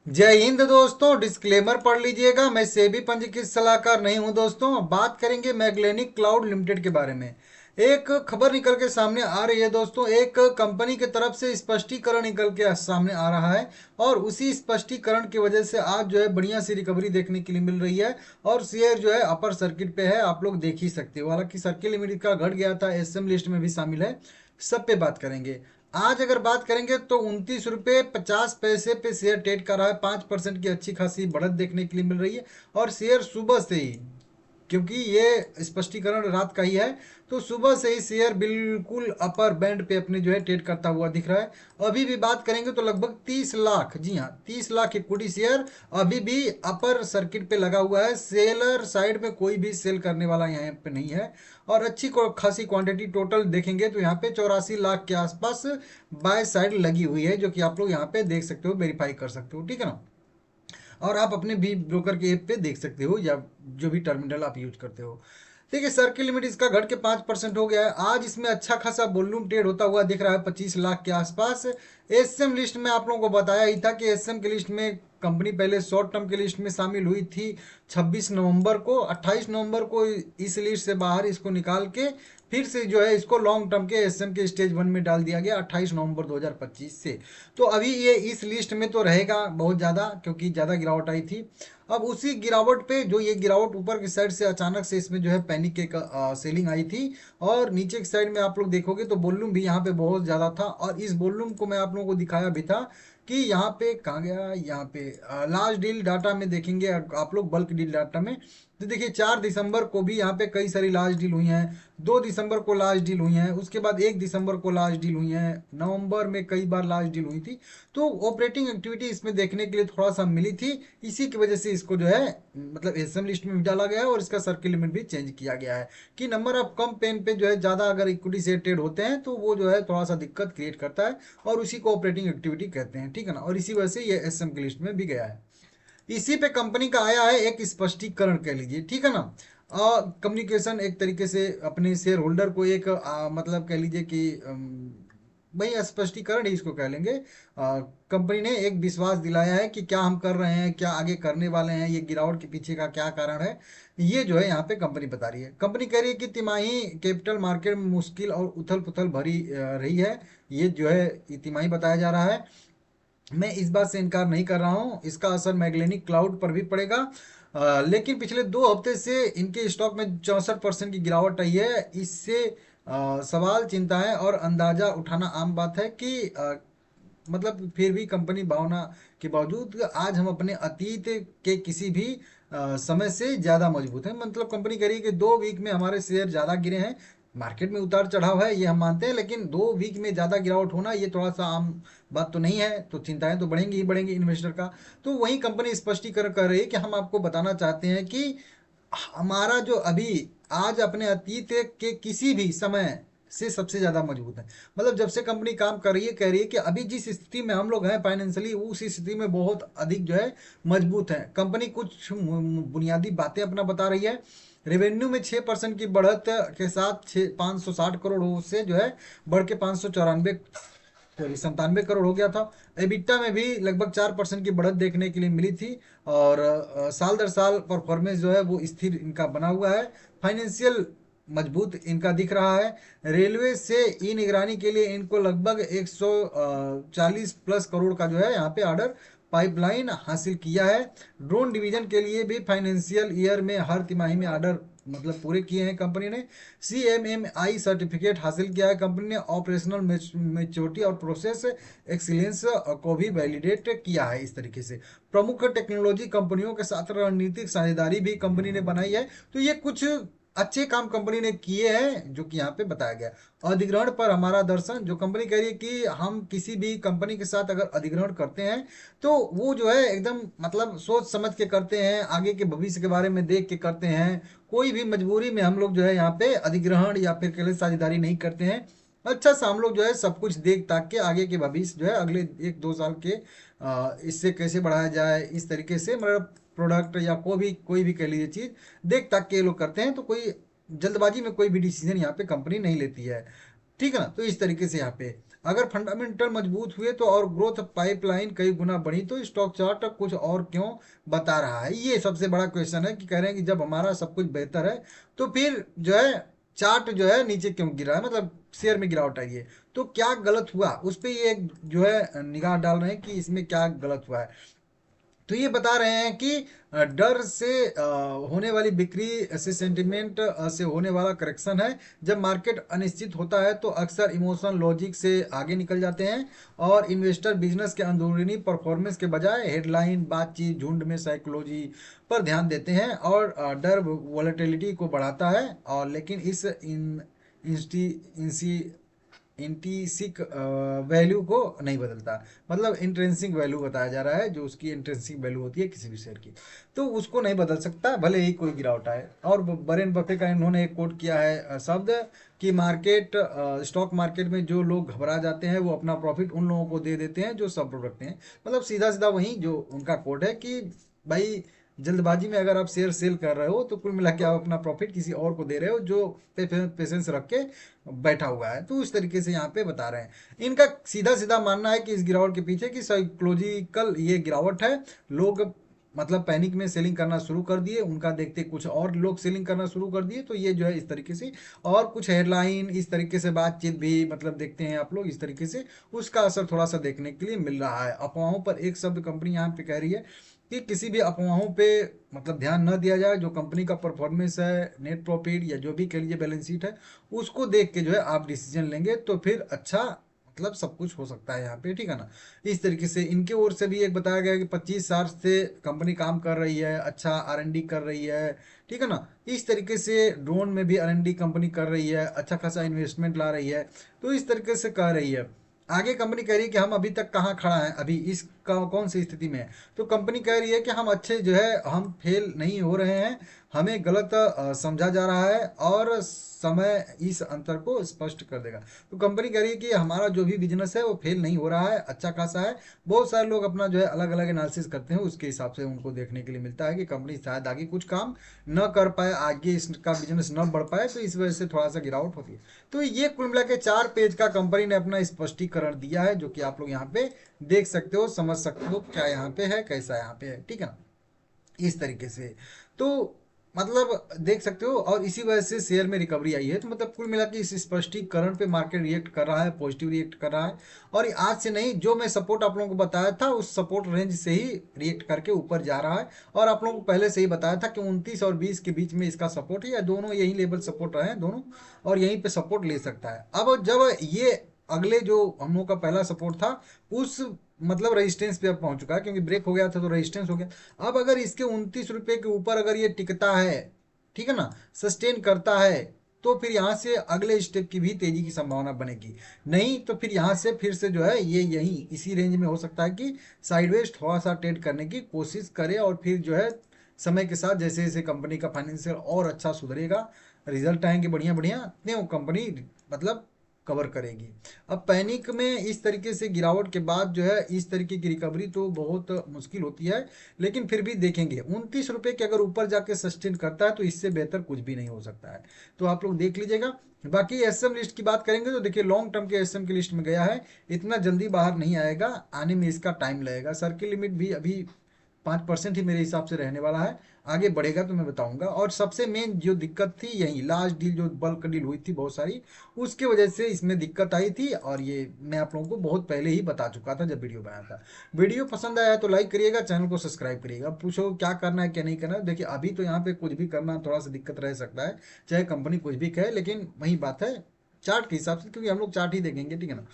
जय हिंद दोस्तों। डिस्क्लेमर पढ़ लीजिएगा, मैं सेबी पंजीकृत सलाहकार नहीं हूं दोस्तों। बात करेंगे मैग्लेनिक क्लाउड लिमिटेड के बारे में। एक खबर निकल के सामने आ रही है दोस्तों, एक कंपनी की तरफ से स्पष्टीकरण निकल के सामने आ रहा है और उसी स्पष्टीकरण की वजह से आज जो है बढ़िया सी रिकवरी देखने के लिए मिल रही है और शेयर जो है अपर सर्किट पे है, आप लोग देख ही सकते हो। हालांकि सर्किट लिमिट का घट गया था, एसएम लिस्ट में भी शामिल है। सब पे बात करेंगे। आज अगर बात करेंगे तो 29 रुपये 50 पैसे पे शेयर ट्रेड कर रहा है। 5% की अच्छी खासी बढ़त देखने के लिए मिल रही है और शेयर सुबह से ही, क्योंकि ये स्पष्टीकरण रात का ही है, तो सुबह से ही शेयर बिल्कुल अपर बैंड पे अपने जो है ट्रेड करता हुआ दिख रहा है। अभी भी बात करेंगे तो लगभग 30 लाख, जी हाँ 30 लाख इक्विटी शेयर अभी भी अपर सर्किट पे लगा हुआ है। सेलर साइड में कोई भी सेल करने वाला यहाँ पे नहीं है और अच्छी खासी क्वांटिटी टोटल देखेंगे तो यहाँ पे 84 लाख के आसपास बाय साइड लगी हुई है, जो कि आप लोग यहाँ पे देख सकते हो, वेरीफाई कर सकते हो, ठीक है ना। और आप अपने भी ब्रोकर के ऐप पे देख सकते हो या जो भी टर्मिनल आप यूज करते हो। देखिए सर्किल लिमिट इसका घट के 5% हो गया है। आज इसमें अच्छा खासा वॉल्यूम ट्रेड होता हुआ दिख रहा है 25 लाख के आसपास। एसएम लिस्ट में आप लोगों को बताया ही था कि एसएम की लिस्ट में कंपनी पहले शॉर्ट टर्म की लिस्ट में शामिल हुई थी 26 नवंबर को। 28 नवंबर को इस लिस्ट से बाहर इसको निकाल के फिर से जो है इसको लॉन्ग टर्म के एसएम के स्टेज 1 में डाल दिया गया 28 नवंबर 2025 से। तो अभी ये इस लिस्ट में तो रहेगा बहुत ज़्यादा, क्योंकि ज़्यादा गिरावट आई थी। अब उसी गिरावट पे जो ये गिरावट ऊपर की साइड से अचानक से इसमें जो है पैनिक के सेलिंग आई थी और नीचे की साइड में आप लोग देखोगे तो वॉल्यूम भी यहाँ पे बहुत ज़्यादा था और इस वॉल्यूम को मैं आप लोगों को दिखाया भी था कि यहाँ पे कहाँ गया, यहाँ पे लार्ज डील डाटा में देखेंगे आप लोग, बल्क डील डाटा में। तो देखिए 4 दिसंबर को भी यहाँ पे कई सारी लार्ज डील हुई हैं। 2 दिसंबर को लार्ज डील हुई हैं, उसके बाद 1 दिसंबर को लार्ज डील हुई हैं, नवंबर में कई बार लार्ज डील हुई थी। तो ऑपरेटिंग एक्टिविटी इसमें देखने के लिए थोड़ा सा मिली थी। इसी की वजह से इसको जो है मतलब एसएम लिस्ट में भी डाला गया है और इसका सर्किल लिमिट भी चेंज किया गया है कि नंबर ऑफ कम पेन पे जो है ज़्यादा अगर इक्विटी से ट्रेड होते हैं तो वो जो है थोड़ा सा दिक्कत क्रिएट करता है और उसी को ऑपरेटिंग एक्टिविटी कहते हैं, ठीक है ना। और इसी वजह से ये एसएम की लिस्ट में भी गया है। इसी पे कंपनी का आया है एक स्पष्टीकरण कह लीजिए, ठीक है ना। कम्युनिकेशन एक तरीके से अपने शेयर होल्डर को एक मतलब कह लीजिए कि भाई स्पष्टीकरण ही इसको कह लेंगे। कंपनी ने एक विश्वास दिलाया है कि क्या हम कर रहे हैं, क्या आगे करने वाले हैं, ये गिरावट के पीछे का क्या कारण है, ये जो है यहाँ पे कंपनी बता रही है। कंपनी कह रही है कि तिमाही कैपिटल मार्केट में मुश्किल और उथल पुथल भरी रही है। ये जो है तिमाही बताया जा रहा है। मैं इस बात से इनकार नहीं कर रहा हूँ, इसका असर मैग्लेनिक क्लाउड पर भी पड़ेगा। लेकिन पिछले 2 हफ्ते से इनके स्टॉक में 64% की गिरावट आई है। इससे सवाल, चिंताएं और अंदाजा उठाना आम बात है कि मतलब फिर भी कंपनी भावना के बावजूद आज हम अपने अतीत के किसी भी समय से ज़्यादा मजबूत हैं। मतलब कंपनी कह रही है कि 2 वीक में हमारे शेयर ज़्यादा गिरे हैं। मार्केट में उतार चढ़ाव है ये हम मानते हैं, लेकिन 2 वीक में ज़्यादा गिरावट होना ये थोड़ा सा आम बात तो नहीं है, तो चिंताएं तो बढ़ेंगी ही बढ़ेंगी इन्वेस्टर का। तो वही कंपनी स्पष्टीकरण कर रही है कि हम आपको बताना चाहते हैं कि हमारा जो अभी आज अपने अतीत के किसी भी समय से सबसे ज्यादा मजबूत है। मतलब जब से कंपनी काम कर रही है कह रही है कि अभी जिस स्थिति में हम लोग हैं फाइनेंशियली, उस स्थिति में बहुत अधिक जो है मजबूत है। कंपनी कुछ बुनियादी बातें अपना बता रही है। रेवेन्यू में 6% की बढ़त के साथ 560 करोड़ से जो है बढ़ के 594 सॉरी 97 करोड़ हो गया था। एबिटा में भी लगभग 4% की बढ़त देखने के लिए मिली थी और साल दर साल परफॉर्मेंस जो है वो स्थिर इनका बना हुआ है। फाइनेंशियल मजबूत इनका दिख रहा है। रेलवे से ई निगरानी के लिए इनको लगभग 140+ करोड़ का जो है यहाँ पे ऑर्डर पाइपलाइन हासिल किया है। ड्रोन डिवीजन के लिए भी फाइनेंशियल ईयर में हर तिमाही में ऑर्डर मतलब पूरे किए हैं कंपनी ने। CMMI सर्टिफिकेट हासिल किया है कंपनी ने। ऑपरेशनल मेच्योरिटी और प्रोसेस एक्सीलेंस को भी वैलिडेट किया है। इस तरीके से प्रमुख टेक्नोलॉजी कंपनियों के साथ रणनीतिक साझेदारी भी कंपनी ने बनाई है। तो ये कुछ अच्छे काम कंपनी ने किए हैं जो कि यहाँ पे बताया गया। अधिग्रहण पर हमारा दर्शन, जो कंपनी कह रही है कि हम किसी भी कंपनी के साथ अगर अधिग्रहण करते हैं तो वो जो है एकदम मतलब सोच समझ के करते हैं, आगे के भविष्य के बारे में देख के करते हैं। कोई भी मजबूरी में हम लोग जो है यहाँ पे अधिग्रहण या फिर कह साझेदारी नहीं करते हैं। अच्छा सा हम लोग जो है सब कुछ देख ताक के आगे के भविष्य जो है अगले 1-2 साल के इससे कैसे बढ़ाया जाए, इस तरीके से मतलब प्रोडक्ट या कोई भी कह लीजिए चीज़ देख ताक के ये लोग करते हैं। तो कोई जल्दबाजी में कोई भी डिसीजन यहाँ पे कंपनी नहीं लेती है, ठीक है ना। तो इस तरीके से यहाँ पे अगर फंडामेंटल मजबूत हुए तो और ग्रोथ पाइपलाइन कई गुना बढ़ी तो स्टॉक चार्ट कुछ और क्यों बता रहा है, ये सबसे बड़ा क्वेश्चन है कि कह रहे हैं कि जब हमारा सब कुछ बेहतर है तो फिर जो है चार्ट जो है नीचे क्यों गिरा है, मतलब शेयर में गिरावट आई है, तो क्या गलत हुआ उस पर ये जो है निगाह डाल रहे हैं कि इसमें क्या गलत हुआ है। तो ये बता रहे हैं कि डर से होने वाली बिक्री से सेंटिमेंट से होने वाला करेक्शन है। जब मार्केट अनिश्चित होता है तो अक्सर इमोशन लॉजिक से आगे निकल जाते हैं और इन्वेस्टर बिजनेस के अंदरूनी परफॉर्मेंस के बजाय हेडलाइन बातचीत झुंड में साइकोलॉजी पर ध्यान देते हैं और डर वॉलेटिलिटी को बढ़ाता है। और लेकिन इस इंस्टी इंट्रिंसिक वैल्यू को नहीं बदलता, मतलब इंट्रेंसिक वैल्यू बताया जा रहा है, जो उसकी इंट्रेंसिक वैल्यू होती है किसी भी शेयर की, तो उसको नहीं बदल सकता भले ही कोई गिरावट आए। और वॉरेन बफे का इन्होंने एक कोट किया है शब्द कि मार्केट स्टॉक मार्केट में जो लोग घबरा जाते हैं वो अपना प्रॉफिट उन लोगों को दे देते हैं जो सब रखते हैं। मतलब सीधा सीधा वही जो उनका कोट है कि भाई जल्दबाजी में अगर आप शेयर सेल कर रहे हो तो कुल मिला के आप अपना प्रॉफिट किसी और को दे रहे हो जो पेशेंस रख के बैठा हुआ है। तो उस तरीके से यहाँ पे बता रहे हैं। इनका सीधा सीधा मानना है कि इस गिरावट के पीछे की साइकोलॉजिकल ये गिरावट है। लोग मतलब पैनिक में सेलिंग करना शुरू कर दिए, उनका देखते कुछ और लोग सेलिंग करना शुरू कर दिए, तो ये जो है इस तरीके से और कुछ हेडलाइन इस तरीके से बातचीत भी मतलब देखते हैं आप लोग इस तरीके से, उसका असर थोड़ा सा देखने के लिए मिल रहा है। अफवाहों पर एक शब्द कंपनी यहाँ पे कह रही है कि किसी भी अफवाहों पे मतलब ध्यान न दिया जाए। जो कंपनी का परफॉर्मेंस है, नेट प्रॉफिट या जो भी कह लीजिए बैलेंस शीट है, उसको देख के जो है आप डिसीजन लेंगे तो फिर अच्छा मतलब सब कुछ हो सकता है यहाँ पे, ठीक है ना। इस तरीके से इनके ओर से भी एक बताया गया कि 25 साल से कंपनी काम कर रही है, अच्छा आर&डी कर रही है, ठीक है ना। इस तरीके से ड्रोन में भी आर&डी कंपनी कर रही है, अच्छा खासा इन्वेस्टमेंट ला रही है, तो इस तरीके से कह रही है। आगे कंपनी कह रही है कि हम अभी तक कहाँ खड़ा है, अभी इस कौन सी स्थिति में है, तो कंपनी कह रही है कि हम अच्छे जो है हम फेल नहीं हो रहे हैं, हमें गलत समझा जा रहा है और समय इस अंतर को स्पष्ट कर देगा। तो कंपनी कह रही है कि हमारा जो भी बिजनेस है वो फेल नहीं हो रहा है, अच्छा खासा है। बहुत सारे लोग अपना जो है अलग अलग एनालिसिस करते हैं, उसके हिसाब से उनको देखने के लिए मिलता है कि कंपनी शायद आगे कुछ काम न कर पाए, आगे इसका बिजनेस न बढ़ पाए, तो इस वजह से थोड़ा सा गिरावट होती है। तो ये कुल मिला के 4 पेज का कंपनी ने अपना स्पष्टीकरण दिया है, जो कि आप लोग यहाँ पे देख सकते हो, समझ सकते हो क्या यहाँ पे है, कैसा यहाँ पे है, ठीक है ना। इस तरीके से तो मतलब देख सकते हो, और इसी वजह से शेयर में रिकवरी आई है। तो मतलब कुल मिला के इस स्पष्टीकरण पे मार्केट रिएक्ट कर रहा है, पॉजिटिव रिएक्ट कर रहा है। और आज से नहीं, जो मैं सपोर्ट आप लोगों को बताया था उस सपोर्ट रेंज से ही रिएक्ट करके ऊपर जा रहा है। और आप लोगों को पहले से ही बताया था कि 29 और 20 के बीच में इसका सपोर्ट है, या दोनों यही लेवल सपोर्ट रहे हैं दोनों, और यहीं पे सपोर्ट ले सकता है। अब जब ये अगले जो हम लोग का पहला सपोर्ट था उस मतलब रेजिस्टेंस पे अब पहुंच चुका है, क्योंकि ब्रेक हो गया था तो रेजिस्टेंस हो गया। अब अगर इसके 29 रुपये के ऊपर अगर ये टिकता है, ठीक है ना, सस्टेन करता है, तो फिर यहाँ से अगले स्टेप की भी तेजी की संभावना बनेगी। नहीं तो फिर यहाँ से फिर से जो है ये यही इसी रेंज में हो सकता है कि साइडवेज थोड़ा सा ट्रेड करने की कोशिश करे, और फिर जो है समय के साथ जैसे जैसे कंपनी का फाइनेंशियल और अच्छा सुधरेगा, रिजल्ट आएंगे बढ़िया बढ़िया, इतने वो कंपनी मतलब कवर करेगी। अब पैनिक में इस तरीके से गिरावट के बाद जो है इस तरीके की रिकवरी तो बहुत मुश्किल होती है, लेकिन फिर भी देखेंगे 29 रुपये के अगर ऊपर जाके सस्टेन करता है तो इससे बेहतर कुछ भी नहीं हो सकता है। तो आप लोग देख लीजिएगा। बाकी एसएम लिस्ट की बात करेंगे तो देखिए लॉन्ग टर्म के एसएम की लिस्ट में गया है, इतना जल्दी बाहर नहीं आएगा, आने में इसका टाइम लगेगा। सर्किल लिमिट भी अभी 5% ही मेरे हिसाब से रहने वाला है, आगे बढ़ेगा तो मैं बताऊंगा। और सबसे मेन जो दिक्कत थी यही लास्ट डील जो बल्क डील हुई थी बहुत सारी, उसके वजह से इसमें दिक्कत आई थी, और ये मैं आप लोगों को बहुत पहले ही बता चुका था जब वीडियो बनाया था। वीडियो पसंद आया तो लाइक करिएगा, चैनल को सब्सक्राइब करिएगा। पूछो क्या करना है क्या नहीं करना है, देखिए अभी तो यहाँ पे कुछ भी करना थोड़ा सा दिक्कत रह सकता है, चाहे कंपनी कुछ भी कहे, लेकिन वही बात है चार्ट के हिसाब से, क्योंकि हम लोग चार्ट ही देखेंगे, ठीक है ना।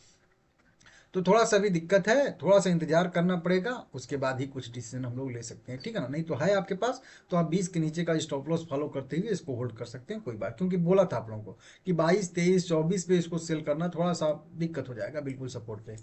तो थोड़ा सा भी दिक्कत है, थोड़ा सा इंतजार करना पड़ेगा, उसके बाद ही कुछ डिसीजन हम लोग ले सकते हैं, ठीक है ना। नहीं तो है आपके पास, तो आप 20 के नीचे का स्टॉप लॉस फॉलो करते हुए इसको होल्ड कर सकते हैं, कोई बात, क्योंकि बोला था आप लोगों को कि 22 23 24 पे इसको सेल करना थोड़ा सा दिक्कत हो जाएगा बिल्कुल सपोर्ट पे।